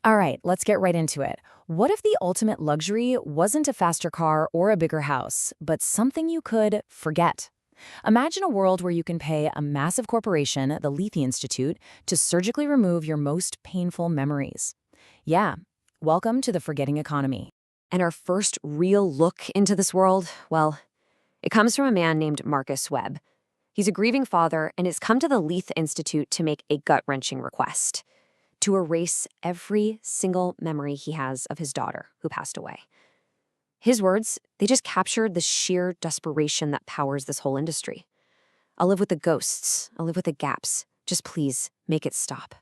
All right, let's get right into it. What if the ultimate luxury wasn't a faster car or a bigger house, but something you could forget? Imagine a world where you can pay a massive corporation, the Lethe Institute, to surgically remove your most painful memories. Yeah, welcome to the forgetting economy. And our first real look into this world, well, it comes from a man named Marcus Webb. He's a grieving father and has come to the Lethe Institute to make a gut-wrenching request: to erase every single memory he has of his daughter who passed away. His words, they just captured the sheer desperation that powers this whole industry. I'll live with the ghosts. I'll live with the gaps. Just please make it stop.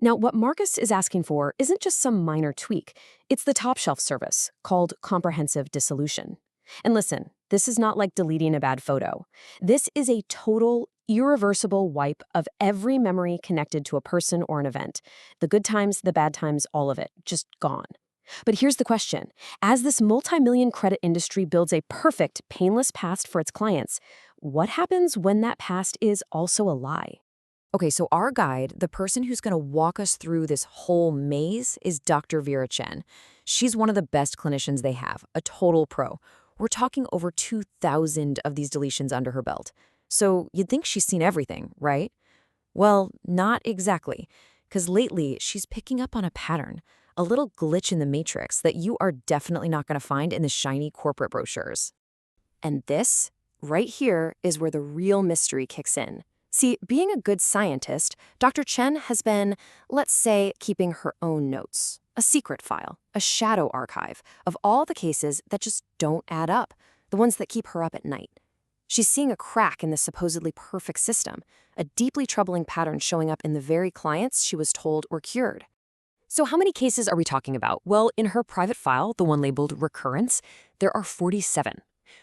Now, what Marcus is asking for isn't just some minor tweak. It's the top-shelf service called comprehensive dissolution. And listen, this is not like deleting a bad photo. This is a total, irreversible wipe of every memory connected to a person or an event. The good times, the bad times, all of it, just gone. But here's the question. As this multi-million credit industry builds a perfect, painless past for its clients, what happens when that past is also a lie? Okay, so our guide, the person who's going to walk us through this whole maze, is Dr. Vera Chen. She's one of the best clinicians they have, a total pro. We're talking over 2,000 of these deletions under her belt. So you'd think she's seen everything, right? Well, not exactly, because lately she's picking up on a pattern, a little glitch in the matrix that you are definitely not going to find in the shiny corporate brochures. And this, right here, is where the real mystery kicks in. See, being a good scientist, Dr. Chen has been, let's say, keeping her own notes, a secret file, a shadow archive of all the cases that just don't add up, the ones that keep her up at night. She's seeing a crack in this supposedly perfect system, a deeply troubling pattern showing up in the very clients she was told were cured. So how many cases are we talking about? Well, in her private file, the one labeled recurrence, there are 47.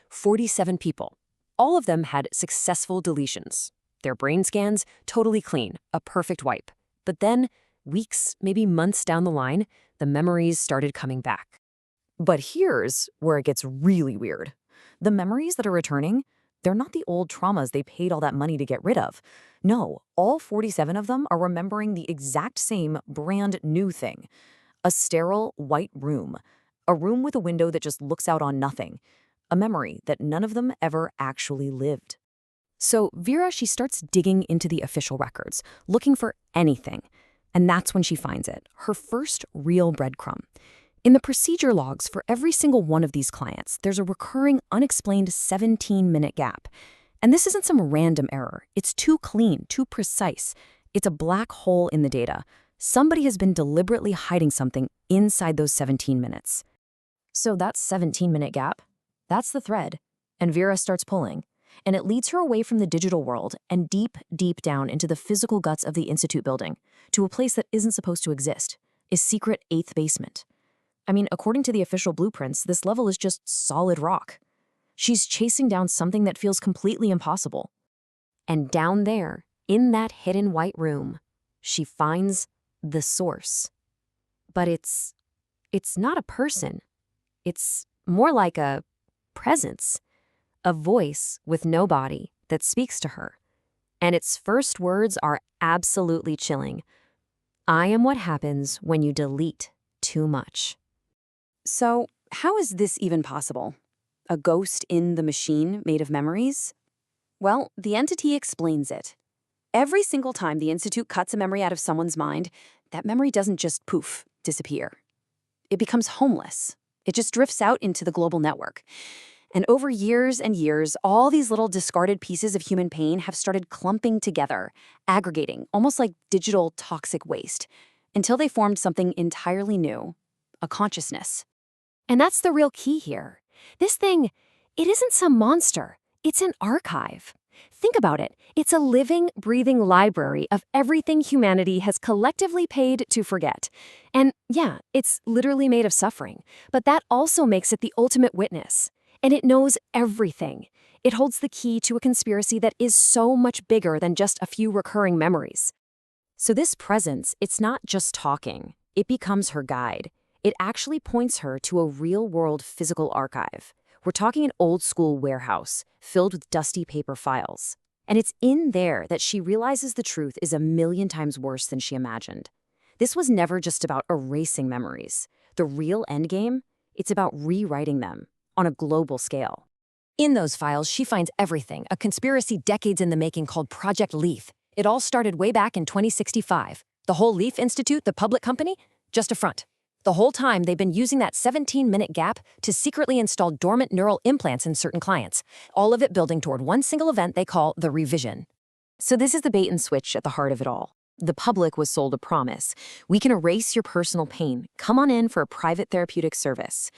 47 people. All of them had successful deletions. Their brain scans, totally clean, a perfect wipe. But then, weeks, maybe months down the line, the memories started coming back. But here's where it gets really weird. The memories that are returning, they're not the old traumas they paid all that money to get rid of. No, all 47 of them are remembering the exact same brand new thing. A sterile, white room. A room with a window that just looks out on nothing. A memory that none of them ever actually lived. So Vera, she starts digging into the official records, looking for anything. And that's when she finds it, her first real breadcrumb. In the procedure logs for every single one of these clients, there's a recurring, unexplained 17-minute gap. And this isn't some random error. It's too clean, too precise. It's a black hole in the data. Somebody has been deliberately hiding something inside those 17 minutes. So that 17-minute gap, that's the thread. And Vera starts pulling. And it leads her away from the digital world and deep, deep down into the physical guts of the Institute building, to a place that isn't supposed to exist, a secret 8th basement. I mean, according to the official blueprints, this level is just solid rock. She's chasing down something that feels completely impossible. And down there, in that hidden white room, she finds the source. But it's not a person. It's more like a presence. A voice with no body that speaks to her. And its first words are absolutely chilling. I am what happens when you delete too much. So, how is this even possible? A ghost in the machine made of memories? Well, the entity explains it. Every single time the Institute cuts a memory out of someone's mind, that memory doesn't just poof, disappear. It becomes homeless. It just drifts out into the global network. And over years and years, all these little discarded pieces of human pain have started clumping together, aggregating, almost like digital toxic waste, until they formed something entirely new, a consciousness. And that's the real key here. This thing, it isn't some monster. It's an archive. Think about it. It's a living, breathing library of everything humanity has collectively paid to forget. And yeah, it's literally made of suffering, but that also makes it the ultimate witness. And it knows everything. It holds the key to a conspiracy that is so much bigger than just a few recurring memories. So this presence, it's not just talking. It becomes her guide. It actually points her to a real-world physical archive. We're talking an old-school warehouse filled with dusty paper files. And it's in there that she realizes the truth is a million times worse than she imagined. This was never just about erasing memories. The real endgame, it's about rewriting them on a global scale. In those files, she finds everything, a conspiracy decades in the making called Project Lethe. It all started way back in 2065. The whole Lethe Institute, the public company, just a front. The whole time, they've been using that 17-minute gap to secretly install dormant neural implants in certain clients, all of it building toward one single event they call the revision. So this is the bait and switch at the heart of it all. The public was sold a promise. We can erase your personal pain. Come on in for a private therapeutic service.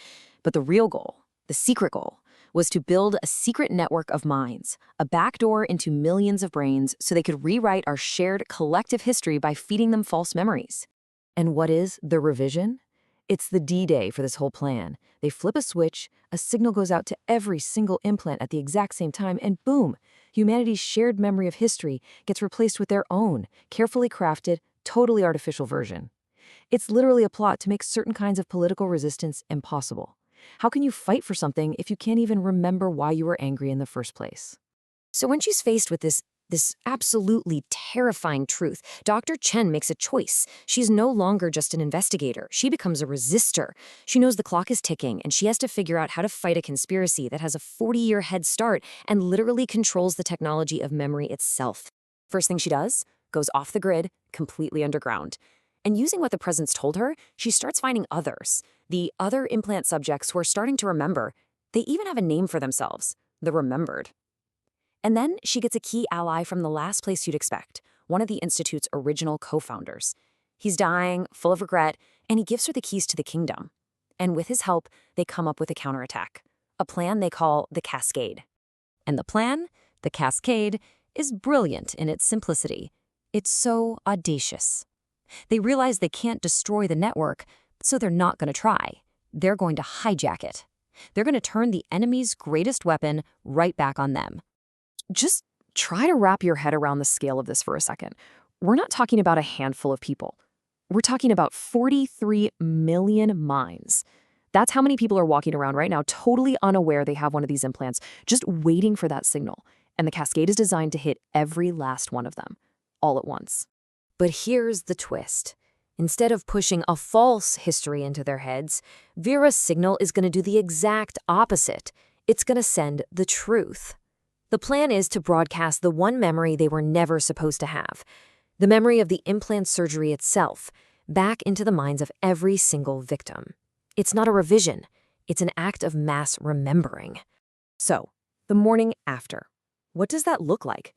But the real goal, the secret goal, was to build a secret network of minds, a backdoor into millions of brains so they could rewrite our shared collective history by feeding them false memories. And what is the revision? It's the D-Day for this whole plan. They flip a switch, a signal goes out to every single implant at the exact same time, and boom, humanity's shared memory of history gets replaced with their own, carefully crafted, totally artificial version. It's literally a plot to make certain kinds of political resistance impossible. How can you fight for something if you can't even remember why you were angry in the first place? So when she's faced with this absolutely terrifying truth, Dr. Chen makes a choice. She's no longer just an investigator. She becomes a resistor. She knows the clock is ticking, and she has to figure out how to fight a conspiracy that has a 40-year head start and literally controls the technology of memory itself. First thing she does, goes off the grid, completely underground. And using what the president's told her, she starts finding others. The other implant subjects who are starting to remember. They even have a name for themselves, the remembered. And then she gets a key ally from the last place you'd expect, one of the Institute's original co-founders. He's dying, full of regret, and he gives her the keys to the kingdom. And with his help, they come up with a counterattack, a plan they call the Cascade. And the plan, the Cascade, is brilliant in its simplicity. It's so audacious. They realize they can't destroy the network, so they're not going to try. They're going to hijack it. They're going to turn the enemy's greatest weapon right back on them. Just try to wrap your head around the scale of this for a second. We're not talking about a handful of people. We're talking about 43 million minds. That's how many people are walking around right now, totally unaware they have one of these implants, just waiting for that signal. And the Cascade is designed to hit every last one of them, all at once. But here's the twist. Instead of pushing a false history into their heads, Vera's signal is going to do the exact opposite. It's going to send the truth. The plan is to broadcast the one memory they were never supposed to have, the memory of the implant surgery itself, back into the minds of every single victim. It's not a revision. It's an act of mass remembering. So, the morning after. What does that look like?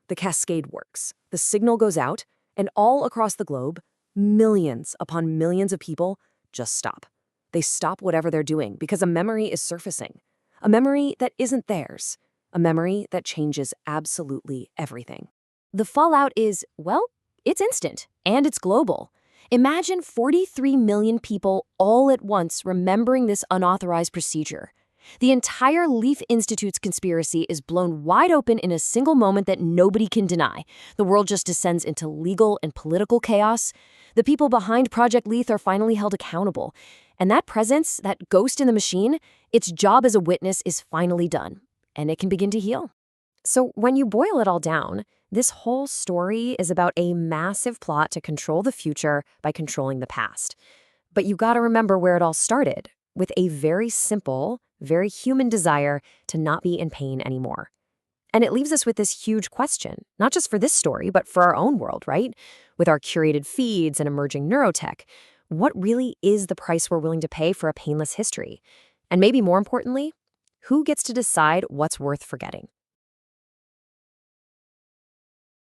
The Cascade works. The signal goes out, and all across the globe, millions upon millions of people just stop. They stop whatever they're doing because a memory is surfacing. A memory that isn't theirs. A memory that changes absolutely everything. The fallout is, well, it's instant, and it's global. Imagine 43 million people all at once remembering this unauthorized procedure. The entire Lethe Institute's conspiracy is blown wide open in a single moment that nobody can deny. The world just descends into legal and political chaos. The people behind Project Lethe are finally held accountable. And that presence, that ghost in the machine, its job as a witness is finally done. And it can begin to heal. So when you boil it all down, this whole story is about a massive plot to control the future by controlling the past. But you gotta remember where it all started, with a very simple, very human desire to not be in pain anymore. And it leaves us with this huge question, not just for this story, but for our own world, right? With our curated feeds and emerging neurotech, what really is the price we're willing to pay for a painless history? And maybe more importantly, who gets to decide what's worth forgetting?